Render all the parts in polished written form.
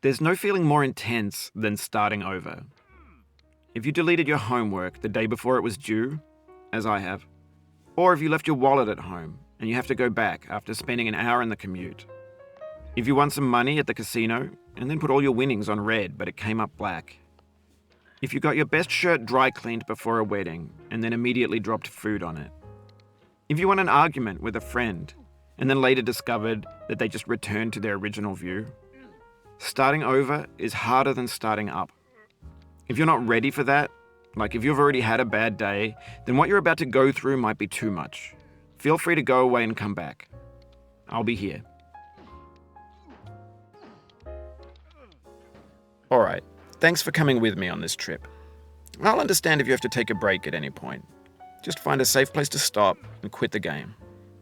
There's no feeling more intense than starting over. If you deleted your homework the day before it was due, as I have, or if you left your wallet at home and you have to go back after spending an hour in the commute. If you won some money at the casino and then put all your winnings on red but it came up black. If you got your best shirt dry cleaned before a wedding and then immediately dropped food on it. If you won an argument with a friend and then later discovered that they just returned to their original view. Starting over is harder than starting up. If you're not ready for that, like if you've already had a bad day, then what you're about to go through might be too much. Feel free to go away and come back. I'll be here. Alright, thanks for coming with me on this trip. I'll understand if you have to take a break at any point. Just find a safe place to stop and quit the game.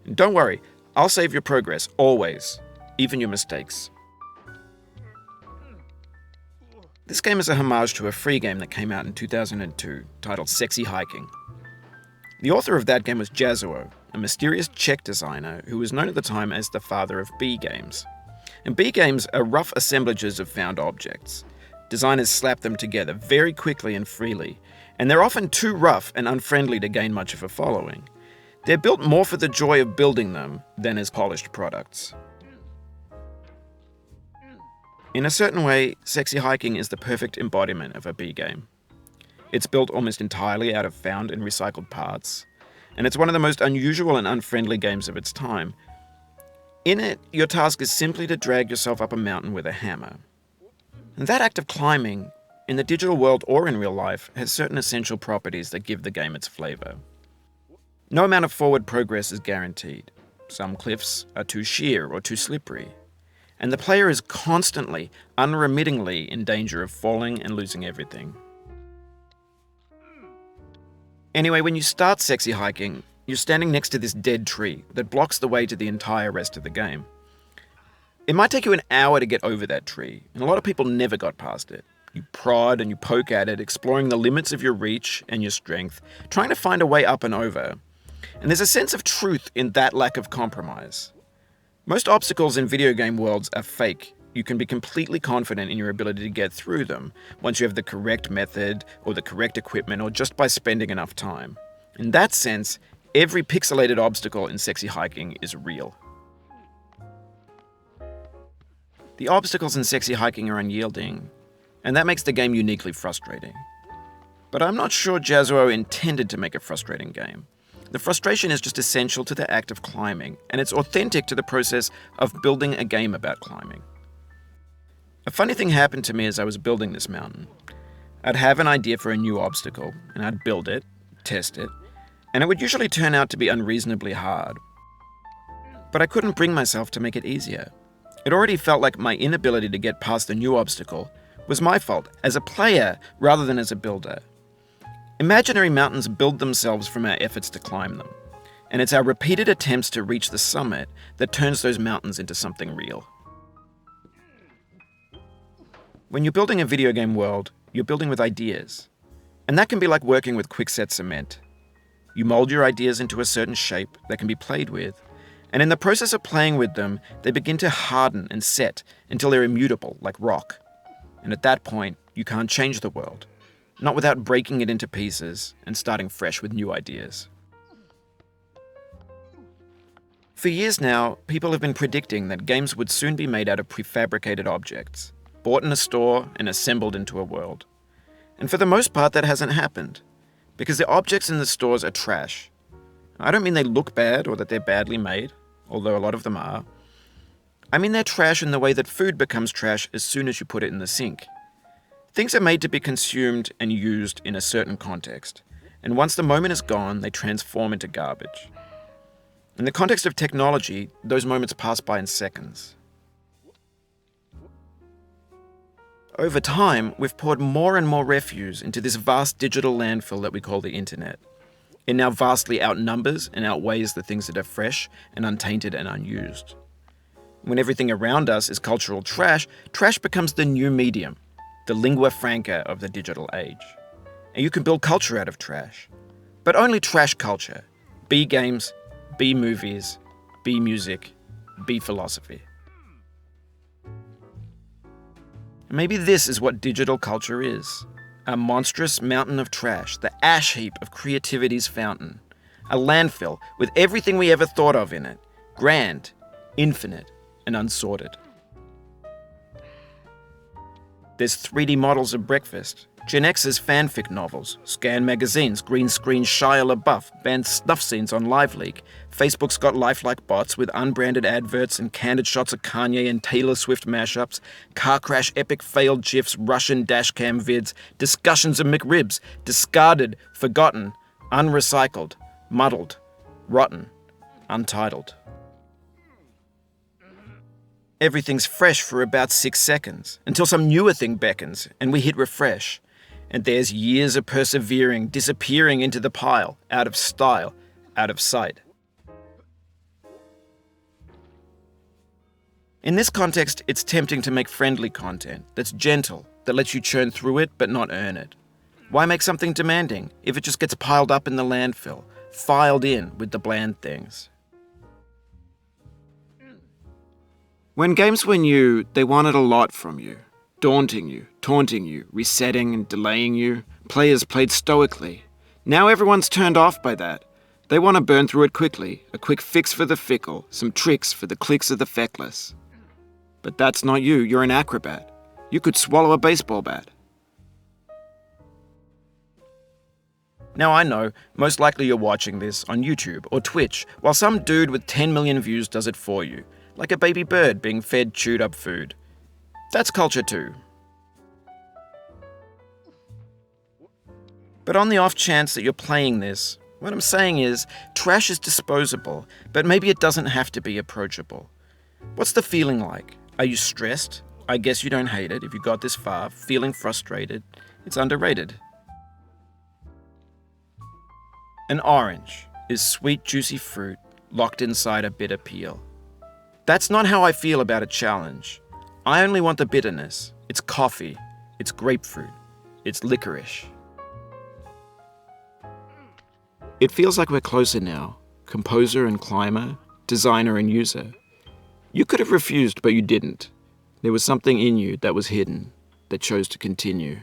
And don't worry, I'll save your progress, always, even your mistakes. This game is a homage to a free game that came out in 2002, titled Sexy Hiking. The author of that game was Jazzuo, a mysterious Czech designer who was known at the time as the father of B games. And B games are rough assemblages of found objects. Designers slap them together very quickly and freely, and they're often too rough and unfriendly to gain much of a following. They're built more for the joy of building them than as polished products. In a certain way, Sexy Hiking is the perfect embodiment of a B game. It's built almost entirely out of found and recycled parts, and it's one of the most unusual and unfriendly games of its time. In it, your task is simply to drag yourself up a mountain with a hammer. And that act of climbing, in the digital world or in real life, has certain essential properties that give the game its flavor. No amount of forward progress is guaranteed. Some cliffs are too sheer or too slippery. And the player is constantly, unremittingly in danger of falling and losing everything. Anyway, when you start Sexy Hiking, you're standing next to this dead tree that blocks the way to the entire rest of the game. It might take you an hour to get over that tree, and a lot of people never got past it. You prod and you poke at it, exploring the limits of your reach and your strength, trying to find a way up and over. And there's a sense of truth in that lack of compromise. Most obstacles in video game worlds are fake. You can be completely confident in your ability to get through them once you have the correct method or the correct equipment or just by spending enough time. In that sense, every pixelated obstacle in Sexy Hiking is real. The obstacles in Sexy Hiking are unyielding, and that makes the game uniquely frustrating. But I'm not sure Jazzuo intended to make a frustrating game. The frustration is just essential to the act of climbing, and it's authentic to the process of building a game about climbing. A funny thing happened to me as I was building this mountain. I'd have an idea for a new obstacle, and I'd build it, test it, and it would usually turn out to be unreasonably hard. But I couldn't bring myself to make it easier. It already felt like my inability to get past the new obstacle was my fault as a player rather than as a builder. Imaginary mountains build themselves from our efforts to climb them, and it's our repeated attempts to reach the summit that turns those mountains into something real. When you're building a video game world, you're building with ideas, and that can be like working with quickset cement. You mold your ideas into a certain shape that can be played with, and in the process of playing with them, they begin to harden and set until they're immutable, like rock. And at that point, you can't change the world. Not without breaking it into pieces and starting fresh with new ideas. For years now, people have been predicting that games would soon be made out of prefabricated objects, bought in a store and assembled into a world. And for the most part, that hasn't happened, because the objects in the stores are trash. I don't mean they look bad or that they're badly made, although a lot of them are. I mean they're trash in the way that food becomes trash as soon as you put it in the sink. Things are made to be consumed and used in a certain context, and once the moment is gone, they transform into garbage. In the context of technology, those moments pass by in seconds. Over time, we've poured more and more refuse into this vast digital landfill that we call the internet. It now vastly outnumbers and outweighs the things that are fresh and untainted and unused. When everything around us is cultural trash, trash becomes the new medium, the lingua franca of the digital age. And you can build culture out of trash. But only trash culture. B games, B movies, B music, B philosophy. Maybe this is what digital culture is. A monstrous mountain of trash, the ash heap of creativity's fountain. A landfill with everything we ever thought of in it. Grand, infinite, and unsorted. There's 3D models of breakfast, Gen X's fanfic novels, scan magazines, green screen Shia LaBeouf, banned snuff scenes on LiveLeak. Facebook's got lifelike bots with unbranded adverts and candid shots of Kanye and Taylor Swift mashups, car crash epic failed GIFs, Russian dashcam vids, discussions of McRibs, discarded, forgotten, unrecycled, muddled, rotten, untitled. Everything's fresh for about 6 seconds, until some newer thing beckons, and we hit refresh. And there's years of persevering, disappearing into the pile, out of style, out of sight. In this context, it's tempting to make friendly content that's gentle, that lets you churn through it but not earn it. Why make something demanding if it just gets piled up in the landfill, filed in with the bland things? When games were new, they wanted a lot from you. Daunting you, taunting you, resetting and delaying you. Players played stoically. Now everyone's turned off by that. They want to burn through it quickly, a quick fix for the fickle, some tricks for the clicks of the feckless. But that's not you, you're an acrobat. You could swallow a baseball bat. Now I know, most likely you're watching this on YouTube or Twitch, while some dude with 10 million views does it for you, like a baby bird being fed chewed up food. That's culture too. But on the off chance that you're playing this, what I'm saying is, trash is disposable, but maybe it doesn't have to be approachable. What's the feeling like? Are you stressed? I guess you don't hate it if you got this far. Feeling frustrated? It's underrated. An orange is sweet, juicy fruit locked inside a bitter peel. That's not how I feel about a challenge. I only want the bitterness. It's coffee. It's grapefruit. It's licorice. It feels like we're closer now. Composer and climber, designer and user. You could have refused, but you didn't. There was something in you that was hidden, that chose to continue.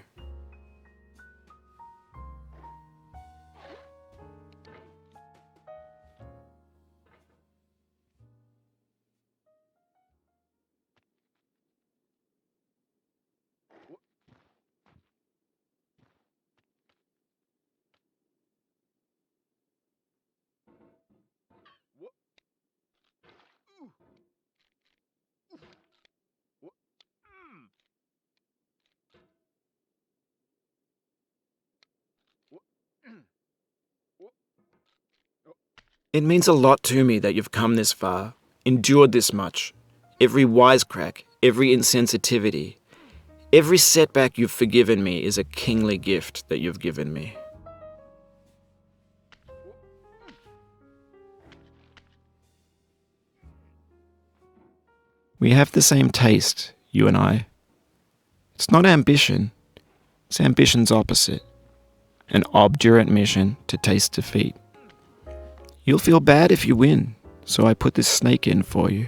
It means a lot to me that you've come this far, endured this much. Every wisecrack, every insensitivity, every setback you've forgiven me is a kingly gift that you've given me. We have the same taste, you and I. It's not ambition, it's ambition's opposite. An obdurate mission to taste defeat. You'll feel bad if you win, so I put this snake in for you.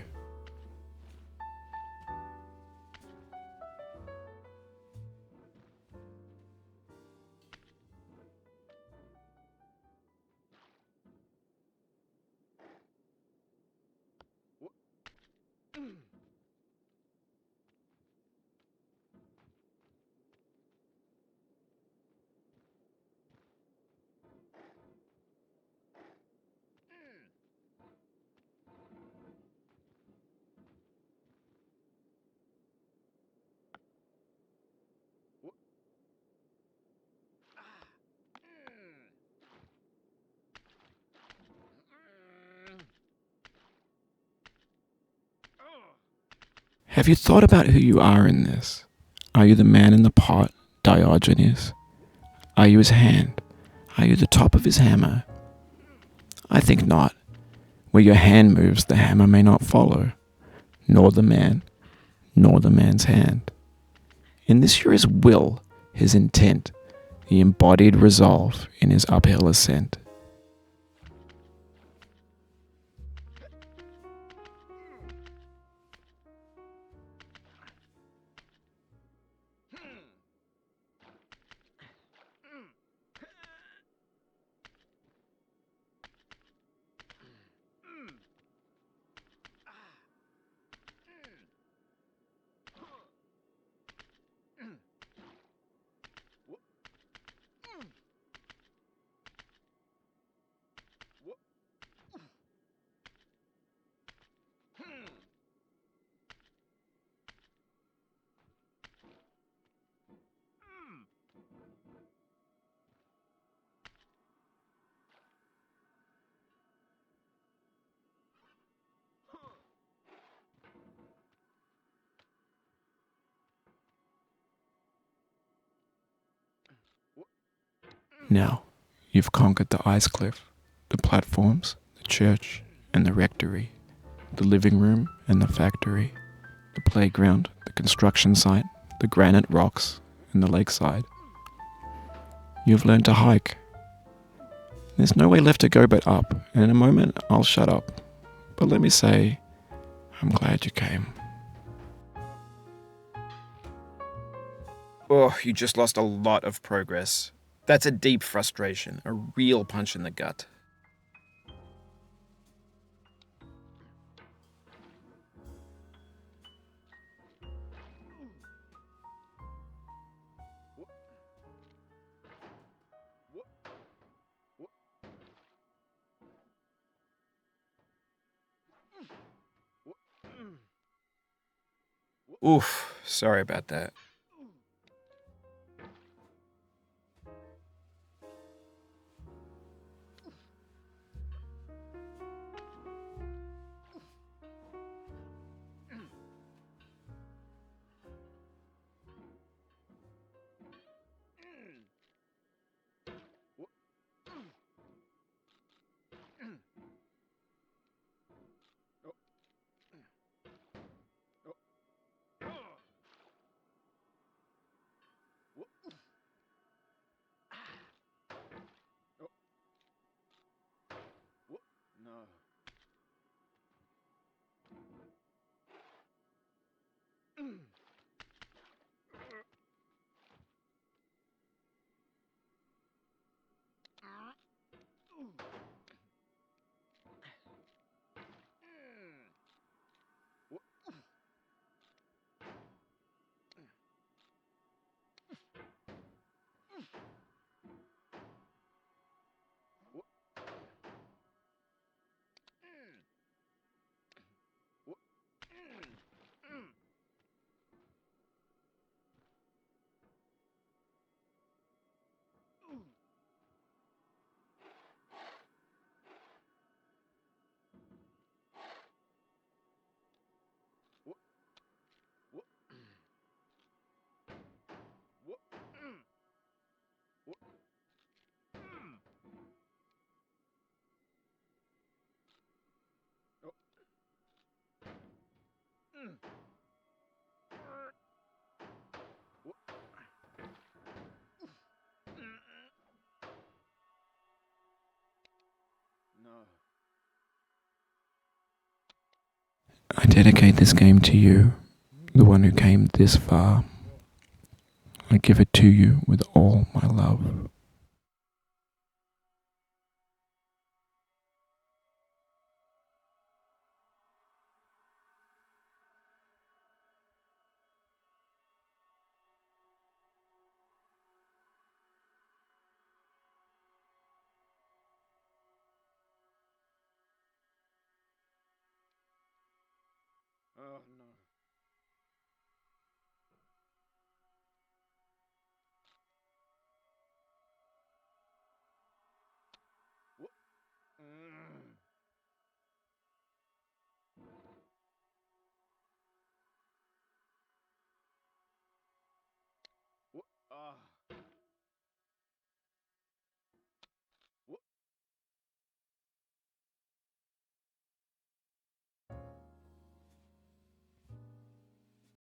Have you thought about who you are in this? Are you the man in the pot, Diogenes? Are you his hand? Are you the top of his hammer? I think not. Where your hand moves, the hammer may not follow. nor the man, nor the man's hand. In this here is will, his intent, the embodied resolve in his uphill ascent. Now, you've conquered the ice cliff, the platforms, the church, and the rectory, the living room and the factory, the playground, the construction site, the granite rocks, and the lakeside. You've learned to hike. There's no way left to go but up, and in a moment I'll shut up. But let me say, I'm glad you came. Oh, you just lost a lot of progress. That's a deep frustration, a real punch in the gut. Oof, sorry about that. I dedicate this game to you, the one who came this far. I give it to you with all my love. Oh no.